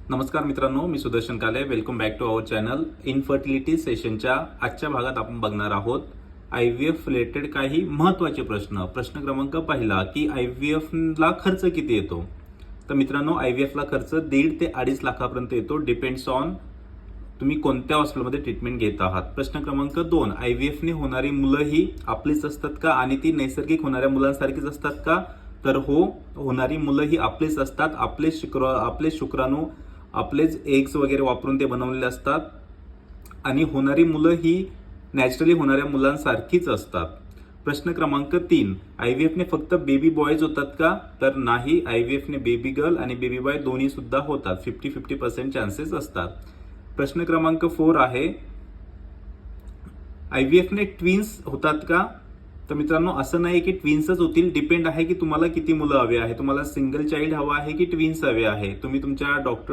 नमस्कार मित्रांनो, मी Sudarshan Kale. Welcome back to our channel. Infertility सेशनच्या आजच्या भागात आपण बघणार आहोत IVF रिलेटेड काही महत्त्वाचे प्रश्न. प्रश्न क्रमांक पहिला की IVF ला खर्च किती येतो. तर मित्रांनो, IVF ला खर्च 1.5 ते 2.5 लाखापर्यंत येतो. डिपेंड्स ऑन तुम्ही कोणत्या हॉस्पिटलमध्ये ट्रीटमेंट घेत आहात. प्रश्न क्रमांक 2, IVF ने होणारी मुलं ही आपलीच असतात का आणि ती नैसर्गिक होणाऱ्या मुलांसारखीच असतात का. तर हो, होणारी मुलं ही आपलीच असतात. आपले शुक्राणू, आपलेच एग्स वगैरे वापरून ते बनवलेले असतात आणि होणारी मुलं ही नॅचरली होणाऱ्या मुलांसारखीच असतात. प्रश्न क्रमांक 3, IVF ने फक्त बेबी बॉयज होतात का. तर नाही, IVF ने बेबी गर्ल आणि बेबी बॉय दोन्ही सुद्धा होतात. 50-50% चान्सेस असतात. प्रश्न क्रमांक 4 आहे, IVF ने ट्विन्स होतात का. तर मित्रांनो, असं नाही की ट्विन्सच होतील. डिपेंड आहे की तुम्हाला किती मुलं हवे आहे. तुम्हाला सिंगल चाइल्ड हवा आहे की ट्विन्स हवे आहे. तुम्ही तुमच्या डॉक्टर